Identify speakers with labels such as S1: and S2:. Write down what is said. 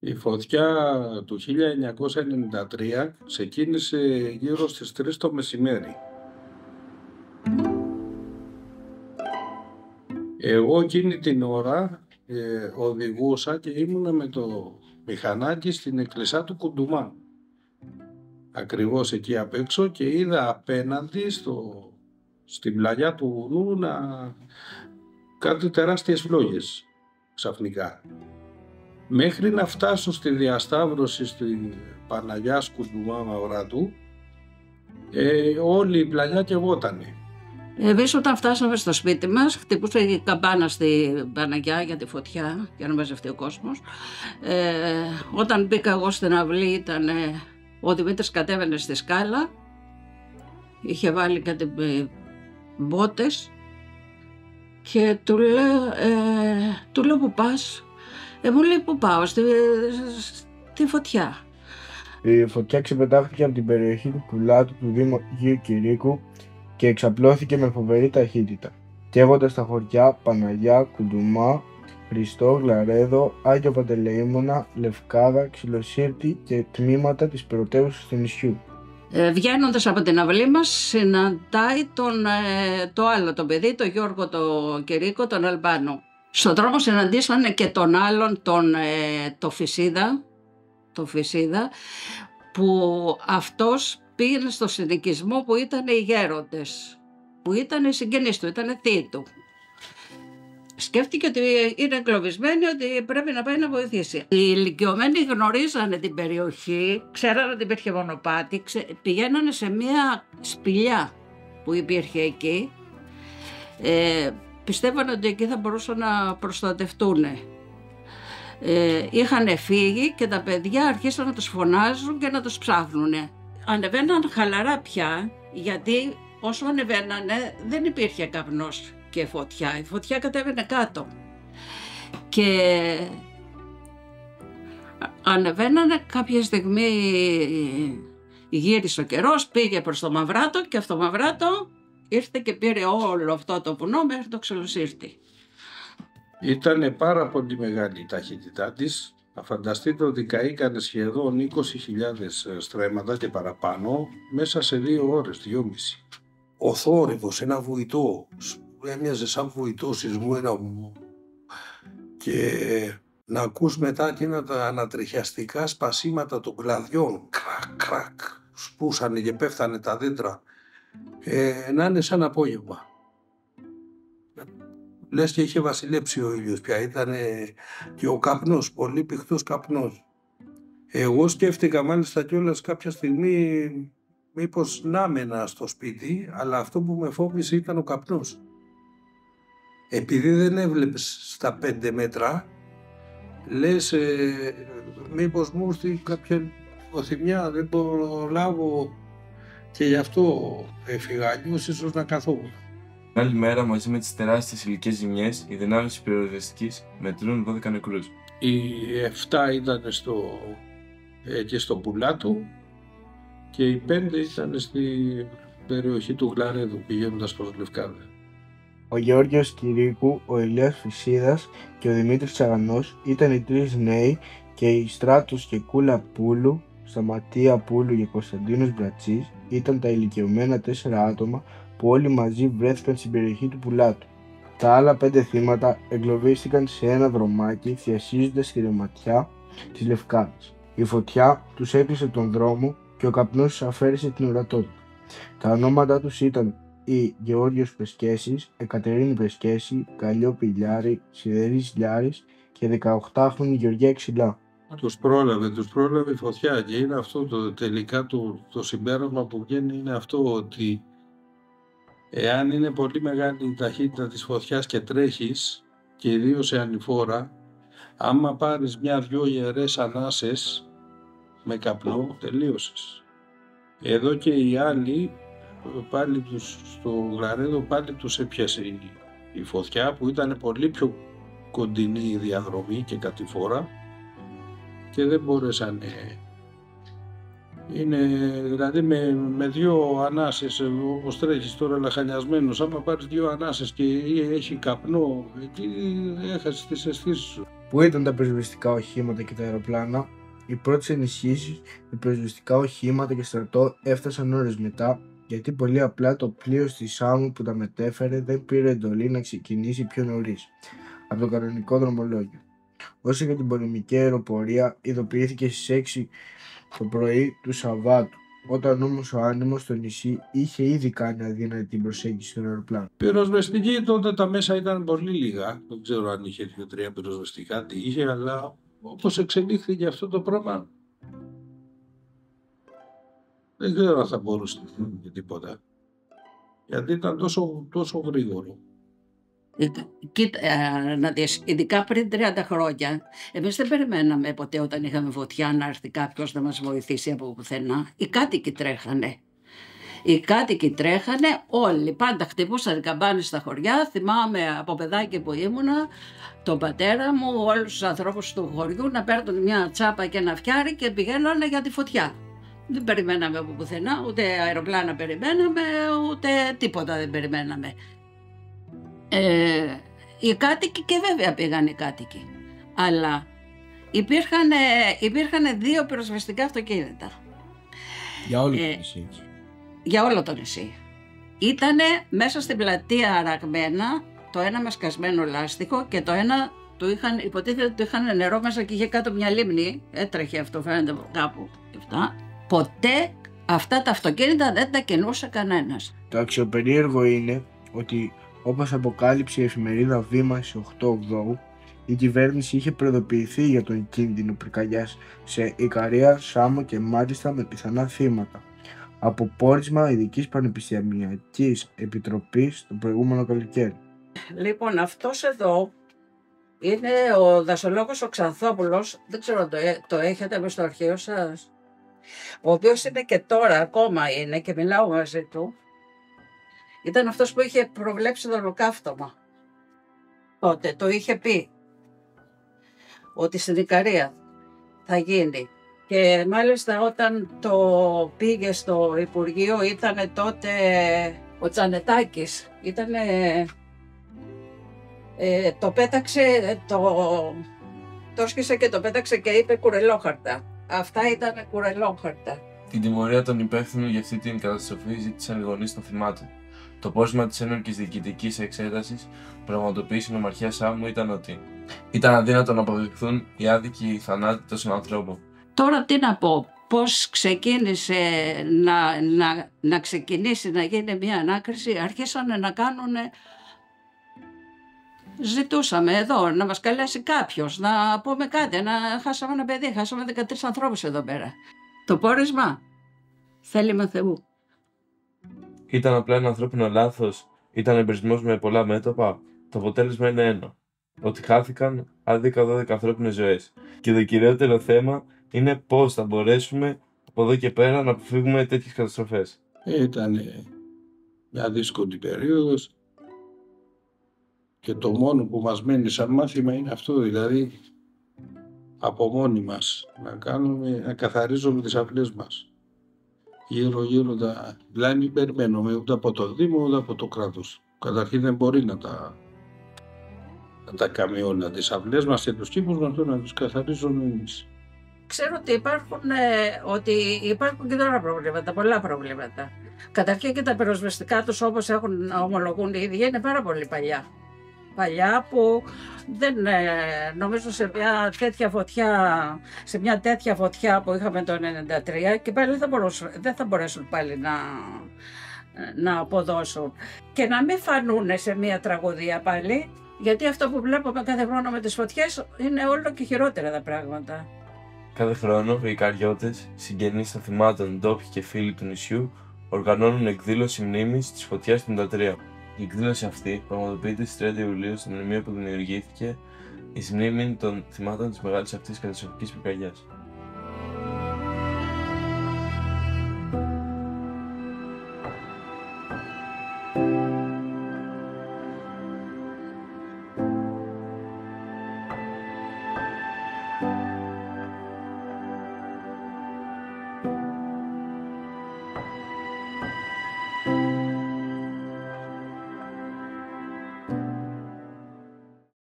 S1: Η φωτιά του 1993 ξεκίνησε γύρω στις 3 το μεσημέρι. Εγώ εκείνη την ώρα οδηγούσα και ήμουνα με το μηχανάκι στην εκκλησιά του Κουντουμά. Ακριβώς εκεί απ' έξω και είδα απέναντι στην πλαγιά του βουνού κάτι τεράστιες φλόγες ξαφνικά. Μέχρι να φτάσω στη διασταύρωση στην Παναγιάς Κουντουμά Μαυράτου, όλη η πλαγιά καιγότανε.
S2: Εμείς όταν φτάσαμε στο σπίτι μας, χτυπούσε η καμπάνα στην Παναγιά για τη φωτιά, για να μαζευτεί ο κόσμος. Όταν μπήκα εγώ στην αυλή ήταν ο Δημήτρης κατέβαινε στη σκάλα, είχε βάλει κάτι μπότες και του λέω «Πού πας?» Μου λέει «Πού πάω?» «Στη φωτιά».
S3: Η φωτιά ξεπετάχθηκε από την περιοχή του Πουλάτου του Δήμου Αγίου Κηρύκου και εξαπλώθηκε με φοβερή ταχύτητα, καίγοντας τα χωριά Παναγιά, Κουντουμά, Χριστό, Γλαρέδο, Άγιο Παντελεήμονα, Λευκάδα, Ξυλοσύρτη και τμήματα της πρωτεύουσας του νησιού.
S2: Βγαίνοντας από την αυλή μας συναντάει το άλλο το παιδί, τον Γιώργο τον Κηρύκο, τον Αλμπάνο. Στον δρόμο συναντήσανε και τον άλλον, το Φυσίδα, που αυτός πήγαινε στο συνοικισμό που ήταν οι γέροντες, που ήταν οι συγγενείς του, ήταν θείοι του. Σκέφτηκε ότι είναι εγκλωβισμένοι, ότι πρέπει να πάει να βοηθήσει. Οι ηλικιωμένοι γνωρίζανε την περιοχή, ξέρανε ότι υπήρχε μονοπάτι, πηγαίνανε σε μια σπηλιά που υπήρχε εκεί. Πιστεύανε ότι εκεί θα μπορούσαν να προστατευτούν. Είχαν φύγει και τα παιδιά αρχίσαν να τους φωνάζουν και να τους ψάχνουν. Ανεβαίναν χαλαρά πια, γιατί όσο ανεβαίνανε δεν υπήρχε καπνός και φωτιά. Η φωτιά κατέβαινε κάτω. Και ανεβαίνανε, κάποια στιγμή γύρισε ο καιρός, πήγε προς το Μαυράτο και αυτό το Μαυράτο ήρθε και πήρε όλο αυτό το βουνό μέχρι το Ξυλοσύρτη.
S1: Ήτανε πάρα πολύ μεγάλη η ταχύτητά της. Να φανταστείτε ότι καήκανε σχεδόν 20.000 στρέμματα και παραπάνω μέσα σε 2 ώρες, 2,5. Ο θόρυβος, ένα βουητό, έμοιαζε σαν βουητό σεισμού, και να ακούς μετά εκείνα τα ανατριχιαστικά σπασίματα των κλαδιών, κρακ, κρακ, σπούσανε και πέφτανε τα δέντρα, να είναι σαν απόγευμα. Λες και είχε βασιλέψει ο ήλιος πια, ήταν και ο καπνός, πολύ πηχτός καπνός. Εγώ σκέφτηκα μάλιστα κιόλας κάποια στιγμή μήπως να μενα στο σπίτι, αλλά αυτό που με φόβησε ήταν ο καπνός. Επειδή δεν έβλεπες στα 5 μέτρα, λες μήπως μου έρθει κάποια οθυμιά, δεν το λάβω και γι' αυτό έφυγα, αλλιώς ίσως να καθόμουν.
S4: Την άλλη μέρα, μαζί με τις τεράστιες υλικές ζημιές, οι δυνάμεις της πυροσβεστικής μετρούν 12 νεκρούς.
S1: Οι 7 ήταν εκεί στο Πουλάτο και οι 5 ήταν στην περιοχή του Γλαρέδου, πηγαίνοντας προς Λευκάδα.
S3: Ο Γεώργιος Κηρύκου, ο Ηλίας Φυσίδας και ο Δημήτρης Τσαγανός ήταν οι 3 νέοι και οι Στράτος και Κούλα Πούλου, Σταματία Πούλου και Κωνσταντίνος Μπρατσής ήταν τα ηλικιωμένα 4 άτομα που όλοι μαζί βρέθηκαν στην περιοχή του Πουλάτου. Τα άλλα 5 θύματα εγκλωβίστηκαν σε ένα δρομάκι διασχίζοντας τη ρεματιά της Λευκάδας. Η φωτιά τους έκλεισε τον δρόμο και ο καπνός τους αφαίρεσε την ορατότητα. Τα ονόματά τους ήταν η Γεώργιος Πεσκέσης, Εκατερίνη Πεσκέση, Καλλιό Πηλιάρη, Σιδερής Λιάρης και 18χρονη Γεωργία Ξυλά.
S1: Τους πρόλαβε η φωτιά και είναι αυτό τελικά το συμπέρασμα που βγαίνει, είναι αυτό ότι εάν είναι πολύ μεγάλη η ταχύτητα της φωτιάς και τρέχεις και ιδίως σε ανηφόρα, άμα πάρεις 1-2 ιερές ανάσες με καπνό, τελείωσες. Εδώ και οι άλλοι, πάλι στο Γλαρέδο πάλι τους έπιασε η φωτιά, που ήταν πολύ πιο κοντινή η διαδρομή και κατηφόρα και δεν μπορέσανε. Είναι δηλαδή με 2 ανάσες, όπως τρέχεις τώρα λαχανιασμένος, άμα πάρεις 2 ανάσες και έχει καπνό, εκεί έχασες τις αισθήσεις σου.
S3: Πού ήταν τα πυροσβεστικά οχήματα και τα αεροπλάνα? Οι πρώτες ενισχύσεις με πυροσβεστικά οχήματα και στρατό έφτασαν ώρες μετά, γιατί πολύ απλά το πλοίο στη Σάμο που τα μετέφερε δεν πήρε εντολή να ξεκινήσει πιο νωρίς από το κανονικό δρομολόγιο. Όσο για την πολεμική αεροπορία, ειδοποιήθηκε στις 6 το πρωί του Σαββάτου, όταν όμως ο άνεμος στο νησί είχε ήδη κάνει αδύνατη την προσέγγιση των αεροπλάνων.
S1: Πυροσβεστική τότε τα μέσα ήταν πολύ λίγα. Δεν ξέρω αν είχε 2-3 πυροσβεστικά, τι είχε, αλλά όπως εξελίχθηκε αυτό το πράγμα, δεν ξέρω αν θα μπορούσε να γίνει τίποτα. Γιατί ήταν τόσο γρήγορο.
S2: Κοίτα, να δεις, ειδικά πριν 30 χρόνια, εμείς δεν περιμέναμε ποτέ όταν είχαμε φωτιά να έρθει κάποιος να μας βοηθήσει από πουθενά. Οι κάτοικοι τρέχανε. Οι κάτοικοι τρέχανε όλοι, πάντα χτυπούσαν καμπάνες στα χωριά. Θυμάμαι από παιδάκι που ήμουνα, τον πατέρα μου, όλους τους ανθρώπους του χωριού να παίρνουν μια τσάπα και ένα φτιάρι και πηγαίνανε για τη φωτιά. Δεν περιμέναμε από πουθενά, ούτε αεροπλάνα περιμέναμε, ούτε τίποτα δεν περιμέναμε. Οι κάτοικοι, και βέβαια πήγαν οι κάτοικοι, αλλά υπήρχαν 2 πυροσβεστικά αυτοκίνητα.
S3: Για όλο το νησί.
S2: Για όλο το νησί. Ήτανε μέσα στην πλατεία αραγμένα, το ένα με σκασμένο λάστιχο και το ένα υποτίθεται ότι του είχαν νερό μέσα και είχε κάτω μια λίμνη. Έτρεχε αυτό, φαίνεται κάπου. Ποτέ αυτά τα αυτοκίνητα δεν τα κινούσε κανένας.
S3: Το αξιοπερίεργο είναι ότι, όπως αποκάλυψε η εφημερίδα Βήμα στις 8/8, η κυβέρνηση είχε προειδοποιηθεί για τον κίνδυνο πυρκαγιάς σε Ικαρία, Σάμο και μάλιστα με πιθανά θύματα, από πόρισμα ειδικής πανεπιστημιακής επιτροπής το προηγούμενο καλοκαίρι.
S2: Λοιπόν, αυτός εδώ είναι ο δασολόγος ο Ξανθόπουλος, δεν ξέρω το έχετε μες στο αρχείο σας, ο οποίος είναι και τώρα ακόμα είναι και μιλάω μαζί του. Ήταν αυτός που είχε προβλέψει το ολοκαύτωμα. Τότε το είχε πει ότι στην Ικαρία θα γίνει. Και μάλιστα όταν το πήγε στο Υπουργείο ήταν τότε ο Τζανετάκης. Το πέταξε, το σκίσε και το πέταξε και είπε κουρελόχαρτα. Αυτά ήταν κουρελόχαρτα.
S4: Την τιμωρία των υπεύθυνων για αυτή την καταστροφή ζήτησαν οι γονείς των θυμάτων. Το πόρισμα της ένορκης διοικητικής εξέτασης που πραγματοποίησε η Νομαρχία Σάμου ήταν ότι ήταν αδύνατο να αποδειχθούν οι άδικοι θανάτοι τόσων ανθρώπων.
S2: Τώρα τι να πω, πώς ξεκίνησε να ξεκινήσει να γίνει μια ανάκριση, αρχίσανε να κάνουν. Ζητούσαμε εδώ να μας καλέσει κάποιος, να πούμε κάτι, να χάσαμε ένα παιδί, χάσαμε 13 ανθρώπους εδώ πέρα. Το πόρισμα, θέλημα Θεού.
S4: Ήταν απλά ένα ανθρώπινο λάθος, ήταν εμπρισμός με πολλά μέτωπα. Το αποτέλεσμα είναι ένα. Ότι χάθηκαν άδικα 12 ανθρώπινες ζωές. Και το κυριότερο θέμα είναι πώς θα μπορέσουμε από εδώ και πέρα να αποφύγουμε τέτοιες καταστροφές.
S1: Ήταν μια δύσκολη περίοδος και το μόνο που μας μένει σαν μάθημα είναι αυτό, δηλαδή από μόνοι μας να καθαρίζουμε τις αυλές μας. Γύρω δηλαδή μην περιμένουμε ούτε από το Δήμο ούτε από το κράτος. Καταρχήν δεν μπορεί να τα καμιώνει τις αυλές μας και τους κήπους μας, να τους καθαρίζουμε εμείς.
S2: Ξέρω ότι υπάρχουν και τώρα προβλήματα, πολλά προβλήματα. Καταρχήν και τα πυροσβεστικά τους, όπως ομολογούν οι ίδιοι, είναι πάρα πολύ παλιά. Παλιά που δεν νομίζω σε μια τέτοια φωτιά που είχαμε το 1993 και πάλι δεν θα μπορέσουν πάλι να αποδώσουν. Και να μην φανούν σε μια τραγωδία πάλι, γιατί αυτό που βλέπουμε κάθε χρόνο με τις φωτιές είναι όλο και χειρότερα τα πράγματα.
S4: Κάθε χρόνο οι Ικαριώτες, συγγενείς των θυμάτων, ντόπιοι και φίλοι του νησιού, οργανώνουν εκδήλωση μνήμης της φωτιάς του 1993. Η εκδήλωση αυτή πραγματοποιείται στις 30 Ιουλίου στο μνημείο που δημιουργήθηκε εις μνήμη των θυμάτων της μεγάλης αυτής καταστροφικής πυρκαγιάς.